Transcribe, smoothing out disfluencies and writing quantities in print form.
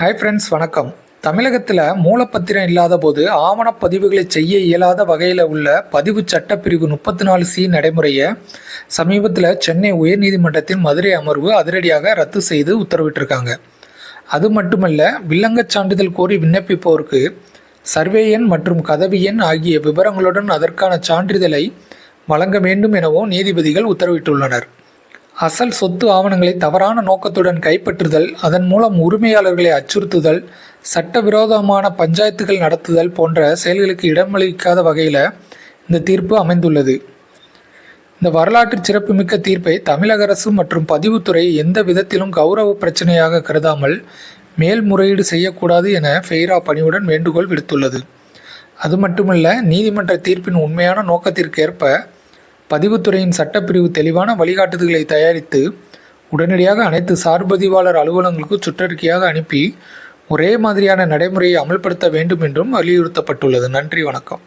Hi friends, வணக்கம். தமிழகத்தில் மூலப்பத்திரம் இல்லாத போது ஆவணப்பதிவுகளை செய்ய இயலாத வகையில் உள்ள பதிவு சட்டப்பிரிவு 34C நடைமுறையை சமீபத்தில் சென்னை உயர்நீதிமன்றத்தின் மதுரை அமர்வு அதிரடியாக ரத்து செய்து உத்தரவிட்டிருக்காங்க. அது மட்டுமல்ல, வில்லங்கச் சான்றிதழ் கோரி விண்ணப்பிப்போருக்கு சர்வே எண் மற்றும் கதவு எண் ஆகிய விவரங்களுடன் அதற்கான சான்றிதழை வழங்க வேண்டும் எனவும் நீதிபதிகள் உத்தரவிட்டுள்ளனர். அசல் சொத்து ஆவணங்களை தவறான நோக்கத்துடன் கைப்பற்றுதல், அதன் மூலம் உரிமையாளர்களை அச்சுறுத்துதல், சட்டவிரோதமான பஞ்சாயத்துகள் நடத்துதல் போன்ற செயல்களுக்கு இடமளிக்காத வகையில் இந்த தீர்ப்பு அமைந்துள்ளது. இந்த வரலாற்று சிறப்புமிக்க தீர்ப்பை தமிழக அரசு மற்றும் பதிவுத்துறை எந்த விதத்திலும் கௌரவ பிரச்சனையாக கருதாமல் மேல்முறையீடு செய்யக்கூடாது என ஃபெய்ரா பணிவுடன் வேண்டுகோள் விடுத்துள்ளது. அது மட்டுமல்ல, நீதிமன்ற தீர்ப்பின் உண்மையான நோக்கத்திற்கேற்ப பதிவுத்துறையின் சட்டப்பிரிவு தெளிவான வழிகாட்டுதல்களை தயாரித்து உடனடியாக அனைத்து சார்பதிவாளர் அலுவலகங்களுக்கு சுற்றறிக்கையாக அனுப்பி ஒரே மாதிரியான நடைமுறையை அமல்படுத்த வேண்டும் என்றும் வலியுறுத்தப்பட்டுள்ளது. நன்றி, வணக்கம்.